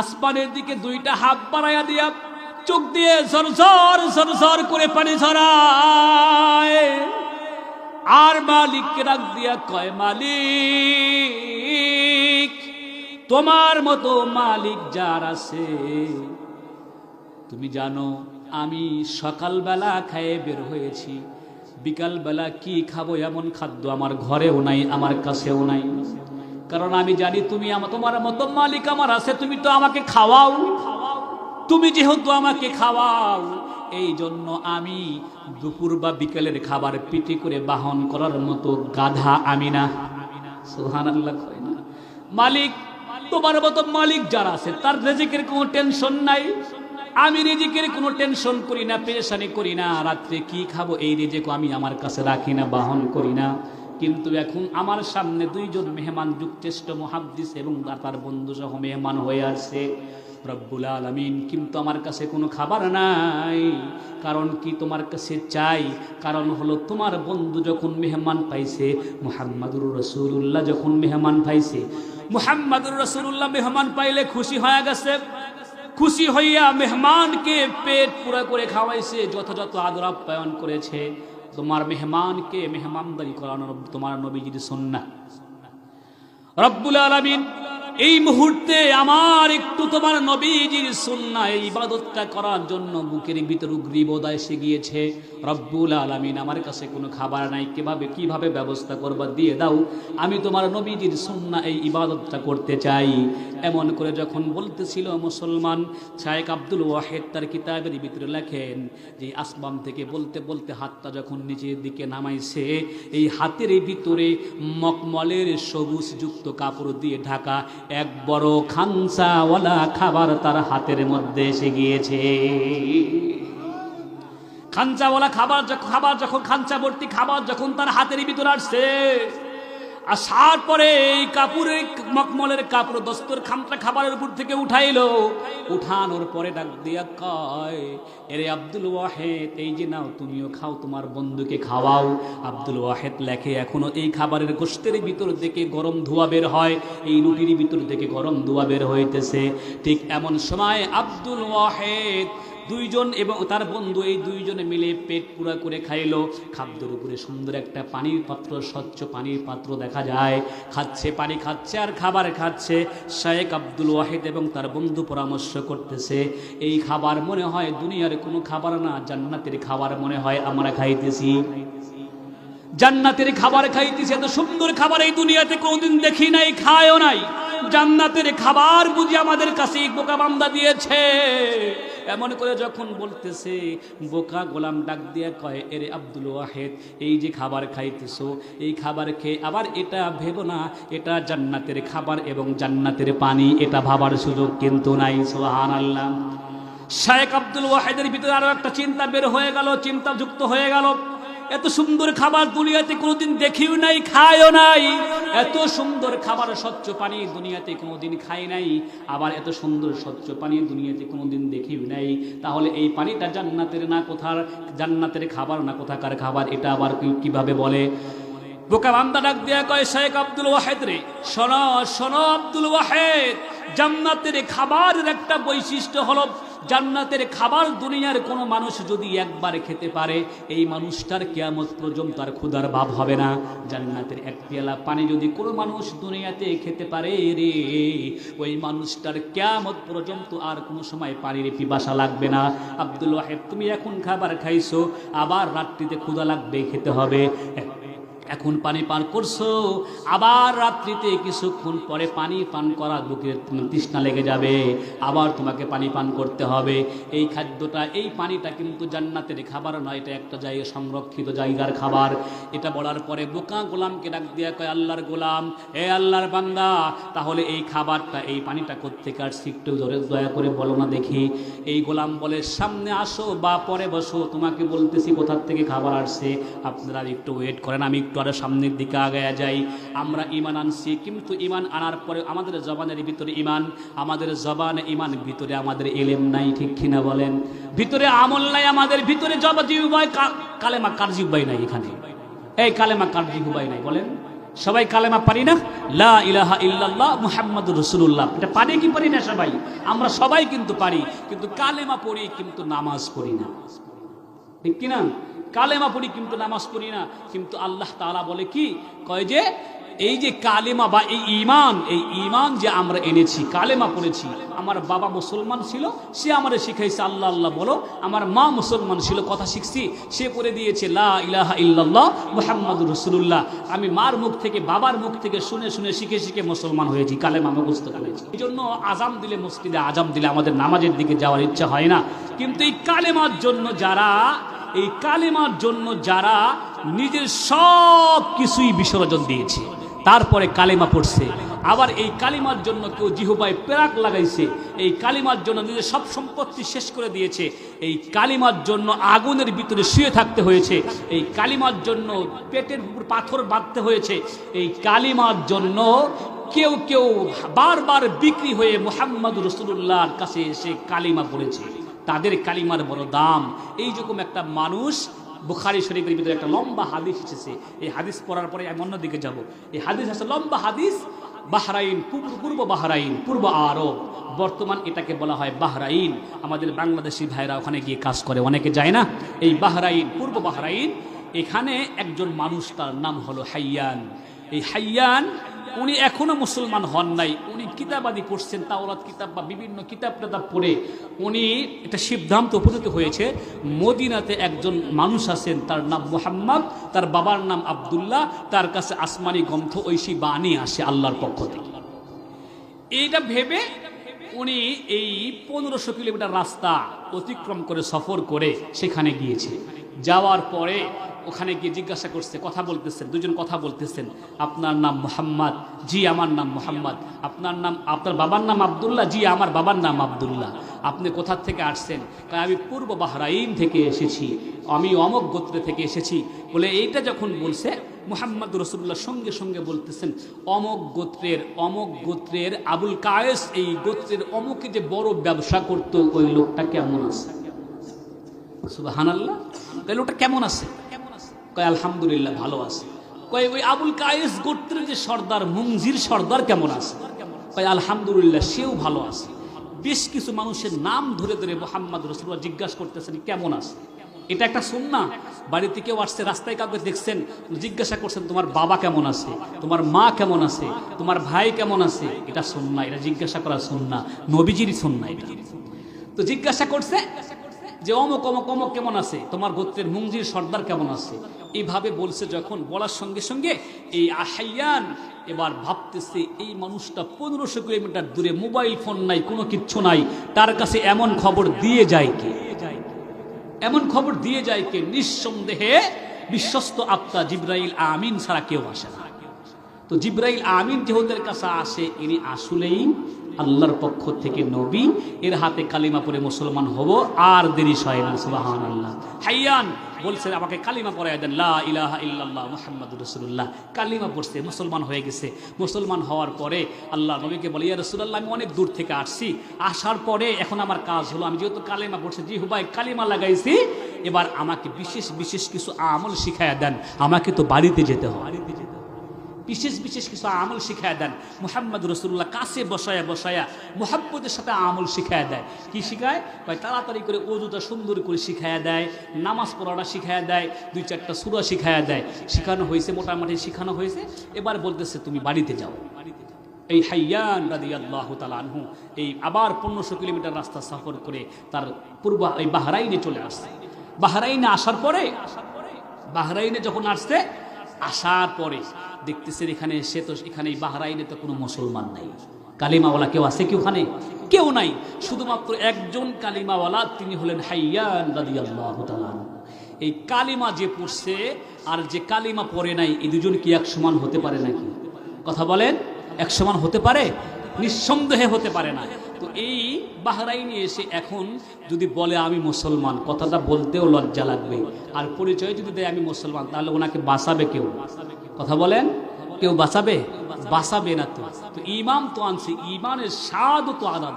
আসমানের দিকে দুইটা হাত বাড়াইয়া দিয়া চোখ দিয়ে ঝরঝর ঝরঝর করে পানি ঝরায়। আর মালিককে ডাক দিয়া কয়, মালিক তোমার মতো মালিক যার আছে, তুমি জানো আমি সকালবেলা খেয়ে বের হয়েছি, বিকালবেলা কি খাবো এমন খাদ্য আমার ঘরেও নাই, আমার কাছেও নাই। কারণ আমি জানি তুমি তোমার মতো মালিক আমার আছে, তুমি তো আমাকে খাওয়াও। তুমি যেহেতু আমাকে খাওয়াও, এই জন্য আমি দুপুর বা বিকেলের খাবার পিটি করে বাহন করার মতো গাধা আমি না। সুবহানাল্লাহ কয় না? মালিক তোমার মতো মালিক যারা আছে তার রিজিকের কোনো টেনশন নাই। আমি রিজিকের কোনো টেনশন করি না, পেরেশানি করি না। রাত্রে কি খাবো এই রিজিকও আমি আমার কাছে রাখি না, বাহন করি না। কিন্তু এখন আমার সামনে দুইজন মেহমান, যুক্তেষ্ট মুহাদ্দিস এবং তার বন্ধু সহ মেহমান হয়ে আসছে রব্বুল আলামিন, কিন্তু আমার কাছে কোনো খাবার নাই। কারণ কি তোমার কাছে চাই? কারণ হলো তোমার বন্ধু যখন মেহমান পাইছে, মুহাম্মাদুর রাসূলুল্লাহ যখন মেহমান পাইছে, মুহাম্মাদুর রাসূলুল্লাহ মেহমান পাইলে খুশি হয়ে গেছে। খুশি হইয়া মেহমানকে পেট পুরা করে খাওয়াইছে, যথাযথ আদর আপ্যায়ন করেছে। তোমার মেহমানকে মেহমানদারি করানো তোমার নবীজির সুন্নাহ। রব্বুল আলামিন এই মুহূর্তে আমার একটু তোমার নবীজির সুন্নাহ এই ইবাদতটা করার জন্য বুকের ভিতর উগ্রীবোধ এসে গিয়েছে। রব্বুল আলামিন আমার কাছে কোনো খাবার নাই, কিভাবে ব্যবস্থা করবা দিয়ে দাও, আমি তোমার নবীজির সুন্নাহ এই ইবাদতটা করতে চাই। এমন করে যখন বলতেছিল মুসলমান, শায়েখ আব্দুল ওয়াহিদ তার কিতাবের ভিতরে লেখেন যে আসমান থেকে বলতে বলতে হাতটা যখন নিচের দিকে নামাইছে, এই হাতের ভিতরে মকমলের সবুজ যুক্ত কাপড় দিয়ে ঢাকা এক বড় খানসাওয়ালা খাবার তার হাতের মধ্যে এসে গিয়েছে। খানসাওয়ালা খাবার যখন খানসা ভর্তি খাবার যখন তার হাতের ভিতরে আসছে, আসার পরে এই কাপড়ের মকমলের কাপড় দস্তরখানটা খাবারের উপর থেকে উঠাইলো। উঠানোর পরে ডাক দিয়া কয়, এরে আব্দুল ওয়াহিদ, এই যে নাও তুমিও খাও, তোমার বন্ধুকে খাওয়াও। আব্দুল ওয়াহিদ লেখে এখনো এই খাবারের গোশতের ভিতর থেকে গরম ধোঁয়া বের হয়, এই রুটির ভিতর থেকে গরম ধোঁয়া বের হইতেছে। ঠিক এমন সময় আব্দুল ওয়াহিদ দুইজন এবং তার বন্ধু এই দুইজনে মিলে পেট পুরা করে খাইলো। খাদ্যের উপরে সুন্দর একটা পানির পাত্র, স্বচ্ছ পানির পাত্র দেখা যায়। খাচ্ছে, পানি খাচ্ছে আর খাবার খাচ্ছে। শায়েখ আব্দুল ওয়াহিদ এবং তার বন্ধু পরামর্শ করতেছে, এই খাবার মনে হয় দুনিয়ার কোনো খাবার না, জান্নাতের খাবার মনে হয় আমরা খাইতেছি। জান্নাতের খাবার খাইতেছি, এত সুন্দর খাবার এই দুনিয়াতে কোনোদিন দেখি নাই, খায়ও নাই। জান্নাতের খাবার বুঝি আমাদের কাছে বোকা বান্দা দিয়েছে। এমন করে যখন বলতেছে, বোকা গোলাম ডাক দিয়ে কয়, এরে আব্দুল ওয়াহিদ, এই যে খাবার খাইতেছো, এই খাবার খেয়ে আবার এটা ভেবো না এটা জান্নাতের খাবার এবং জান্নাতের পানি, এটা ভাবার সুযোগ কিন্তু নাই। সুবহানাল্লাহ। শায়েখ আব্দুল ওয়াহিদের ভিতরে আরো একটা চিন্তা বের হয়ে গেল, চিন্তা যুক্ত হয়ে গেল। এত সুন্দর খাবার দুনিয়াতে কোনোদিন দেখিও নাই, খায়ও নাই। এত সুন্দর খাবার, স্বচ্ছ পানি দুনিয়াতে কোনোদিন খাই নাই, আবার এত সুন্দর স্বচ্ছ পানি দুনিয়াতে কোনোদিন দেখিও নাই। তাহলে এই পানিটা জান্নাতের না কোথার, জান্নাতের খাবার না কোথাকার খাবার, এটা আবার কিভাবে বলে? বোকা বান্দা ডাক দিয়া কয়, শায়েখ আব্দুল ওয়াহিদ রে, শোনো শোনো আব্দুল ওয়াহিদ, জান্নাতের খাবারের একটা বৈশিষ্ট্য হলো, জান্নাতের খাবার দুনিয়ার কোনো মানুষ যদি একবার খেতে পারে, এই মানুষটার কিয়ামত পর্যন্ত আর ক্ষুধার ভাব হবে না। জান্নাতের এক পেয়ালা পানি যদি কোনো মানুষ দুনিয়াতে খেতে পারে রে, ওই মানুষটার কিয়ামত পর্যন্ত আর কোনো সময় পানির পিপাসা লাগবে না। আব্দুল ওয়াহিদ, তুমি এখন খাবার খাইছো, আবার রাত্রিতে ক্ষুধা লাগবে, খেতে হবে। এখন পানি পান করছো, আবার রাত্রিতে কিছুক্ষণ পরে পানি পান করা বুকের তৃষ্ণা লেগে যাবে, আবার তোমাকে পানি পান করতে হবে। এই খাদ্যটা, এই পানিটা কিন্তু জান্নাতের খাবার নয়, এটা একটা জায়গা, সংরক্ষিত জায়গার খাবার। এটা বলার পরে বোকা গোলামকে ডাক দিয়া কয়, আল্লাহর গোলাম, হে আল্লাহর বান্দা, তাহলে এই খাবারটা, এই পানিটা কোত্থেকে আসছে একটু দয়া করে বলো না দেখি। এই গোলাম বলে, সামনে আসো বা পরে বসো, তোমাকে বলতেছি কোথার থেকে খাবার আসছে। আপনারা একটু ওয়েট করেন, আমি একটু আরো সামনের দিকে আগায়া যাই। আমরা ঈমান আনছি, কিন্তু ঈমান আনার পরে আমাদের জবানের ভিতরে ঈমান, আমাদের জবানে ঈমান, ভিতরে আমাদের ইলম নাই, ঠিক কিনা বলেন? ভিতরে আমল নাই, আমাদের ভিতরে জবান জিহ্বায় কালেমা কার জিহ্বাই নাই। এখানে এই কালেমা কার জিহ্বাই নাই বলেন? সবাই কালেমা পারি না? লা ইলাহা ইল্লাল্লাহ মুহাম্মাদুর রাসূলুল্লাহ, এটা পারি কি পারি না সবাই? আমরা সবাই কিন্তু পারি, কিন্তু কালেমা পড়ি কিন্তু নামাজ পড়ি না, ঠিক কিনা? কালেমা পড়ি কিন্তু নামাজ পড়ি না। কিন্তু আল্লাহ তাআলা বলে কি, কয় যে এই যে কালেমা বা এই ঈমান যে আমরা এনেছি, কালেমা পড়েছি। আমার বাবা মুসলমান ছিল, সে আমারে শিখাইছে আল্লাহ আল্লাহ বলো। আমার মা মুসলমান ছিল, কথা শিখছি, সে পড়ে দিয়েছে লা ইলাহা ইল্লাল্লাহ মুহাম্মাদুর রাসূলুল্লাহ। আমি মার মুখ থেকে, বাবার মুখ থেকে শুনে শুনে শিখে শিখে মুসলমান হয়েছি, কালেমা মুখস্থ করেছি। এই জন্য আজান দিলে, মসজিদে আজান দিলে আমাদের নামাজের দিকে যাওয়ার ইচ্ছা হয় না। কিন্তু এই কালেমার জন্য যারা নিজের সব কিছুই বিসর্জন দিয়েছে, তারপরে কালেমা পড়ছে, আবার এই কালিমার জন্য কেউ জিহ্বায় পেরাক লাগাইছে, এই কালিমার জন্য নিজের সব সম্পত্তি শেষ করে দিয়েছে, এই কালিমার জন্য আগুনের ভিতরে শুয়ে থাকতে হয়েছে, এই কালিমার জন্য পেটের উপর পাথর বাঁধতে হয়েছে, এই কালিমার জন্য কেউ কেউ বারবার বিক্রি হয়ে মুহাম্মদুর রাসূলুল্লাহর কাছে এসে কালিমা পড়েছে। তাদের কালিমার বড় দাম। এই রকম একটা মানুষ, বুখারী শরীফের ভিতরে একটা লম্বা হাদিস এসেছে। এই হাদিস পড়ার পরে আমি অন্যদিকে যাব। এই হাদিস আছে লম্বা হাদিস। বাহরাইন, পূর্ব বাহরাইন, পূর্ব আরব, বর্তমান এটাকে বলা হয় বাহরাইন। আমাদের বাংলাদেশি ভাইরা ওখানে গিয়ে কাজ করে, অনেকে যায় না। এই বাহরাইন, পূর্ব বাহরাইন, এখানে একজন মানুষ, তার নাম হলো হাইয়ান। এই হাইয়ান, উনি এখনো মুসলমান হন নাই। উনি কিতাবাদি পড়ছেন, তাওরাত কিতাব বা বিভিন্ন কিতাব টিতাব পড়ে উনি একটা সিদ্ধান্ত উপনীত হয়েছে, মদিনাতে একজন মানুষ আছেন, তার নাম মুহাম্মদ, তার বাবার নাম আব্দুল্লাহ, তার কাছে আসমানি গ্রন্থ ঐশী বাণী আসে আল্লাহর পক্ষ থেকে। এইটা ভেবে উনি এই 1500 কিলোমিটার রাস্তা অতিক্রম করে, সফর করে সেখানে গিয়েছে। যাওয়ার পরে ওখানে গিয়ে জিজ্ঞাসা করছে, কথা বলতেছেন, দুজন কথা বলতেছেন, আপনার নাম মুহাম্মদ? জি আমার নাম মুহাম্মদ। আপনার বাবার নাম আব্দুল্লাহ? জি আমার বাবার নাম আব্দুল্লাহ। আপনি কোথা থেকে আসছেন? আমি পূর্ব বাহরাইন থেকে এসেছি, আমি অমক গোত্রে থেকে এসেছি। বলে এইটা যখন বলছে, মুহাম্মদ রাসূলুল্লাহ সঙ্গে সঙ্গে বলতেছেন, অমক গোত্রের আবুল কায়েস, এই গোত্রের অমুকে যে বড় ব্যবসা করত, ওই লোকটা কেমন আছে? সুবহানাল্লাহ। ওই লোকটা কেমন আছে? কয় আলহামদুলিল্লাহ ভালো আছে। কয় ওই আবুল কায়েস গোত্রের যে সর্দার, মুনজির সর্দার কেমন আছে? কয় আলহামদুলিল্লাহ সেও ভালো আছে। বেশ কিছু মানুষের নাম ধরে ধরে মুহাম্মদ রাসূলুল্লাহ জিজ্ঞাসা করতেছেন কেমন আছে। এটা একটা সুন্নাহ। বাড়িতে কেউ আসছে, রাস্তায় কাউকে দেখছেন, জিজ্ঞাসা করছেন তোমার বাবা কেমন আছে, তোমার মা কেমন আছে, তোমার ভাই কেমন আছে। এটা সুন্নাহ, এটা জিজ্ঞাসা করা সুন্নাহ, নবীজির সুন্নাহ এটা। তো জিজ্ঞাসা করছে যে অমুক অমুক অমুক কেমন আছে, তোমার গোত্রের মুনজির সর্দার কেমন আছে। এইভাবে বলছে যখন, বলার সঙ্গে সঙ্গে এই হাইয়ান এবার ভাবতেছে, এই মানুষটা 1500 কিলোমিটার দূরে, মোবাইল ফোন নাই, কোনো কিচ্ছু নাই, তার কাছে এমন খবর দিয়ে যায় কে? এমন খবর দিয়ে যায় কে? নিঃসন্দেহে বিশ্বস্ত আত্মা জিবরাইল আমিন ছাড়া কেউ আসে না। তো জিবরাইল আমিন যেহেতু কাছে আসে, ইনি আসলেই আল্লাহর পক্ষ থেকে নবী, এর হাতে কালিমা পড়ে মুসলমান হব, আর দেরি হয় না। সুবহানাল্লাহ। হাইয়ান বলছে আমাকে কালিমা পড়ায় দেন, লা ইলাহা ইল্লাল্লাহ মুহাম্মাদুর রাসূলুল্লাহ। কালিমা পড়ছে, মুসলমান হয়ে গেছে। মুসলমান হওয়ার পরে আল্লাহ নবীকে বলে, ইয়া রাসূলুল্লাহ আমি অনেক দূর থেকে আসছি, আসার পরে এখন আমার কাজ হলো, আমি যেহেতু কালিমা পড়ছি, জিহ্বায় কালিমা লাগাইছি, এবার আমাকে বিশেষ বিশেষ কিছু আমল শিখায়া দেন, আমাকে তো বাড়িতে যেতে হয়, বিশেষ বিশেষ কিছু আমল শিখায় দেন। মুহাম্মদ রাসূলুল্লাহ কাছে বসায়া মুহাব্বতের সাথে আমল শিখায় দেয়। কি শিখায়? তাড়াতাড়ি করে ওযুটা সুন্দর করে শিখায় দেয়, নামাজ পড়াটা শিখায় দেয়, 2-4টা সূরা শিখায় দেয়। শিখানো হয়েছে, মোটামুটি শিখানো হয়েছে। এবার বলতেছে তুমি বাড়িতে যাও। এই হাইয়ান রাদিয়াল্লাহু তাআলা আনহু এই আবার 1500 কিলোমিটার রাস্তা সফর করে তার পূর্ব এই বাহরাইনে চলে আসছে। বাহরাইনে আসার পরে, বাহরাইনে যখন আসছে, আসার পরে দেখতেছেন এখানে এসে, তো এখানে বাহরাইনে তো কোনো মুসলমান নাই, কালিমাওয়ালা কেউ আছে কি ওখানে? কেউ নাই। শুধুমাত্র একজন কালিমাওয়ালা, তিনি হলেন হাইয়ান রাদিয়াল্লাহু তাআলা। এই কালিমা যে পড়ছে আর যে কালিমা পড়ে নাই, এই দুজন কি এক সমান হতে পারে নাকি? কথা বলেন, এক সমান হতে পারে? নিঃসন্দেহে হতে পারে না। তো এই বাহরাইনে এসে এখন যদি বলে আমি মুসলমান, কথাটা বলতেও লজ্জা লাগবে। আর পরিচয় যদি দেয় আমি মুসলমান, তাহলে ওনাকে বাঁচাবে কেউ? কথা বলেন, কেউ বাঁচাবে? বাঁচাবে না। তো ইমাম তো আনছে, ইমানের স্বাদ তো আলাদা।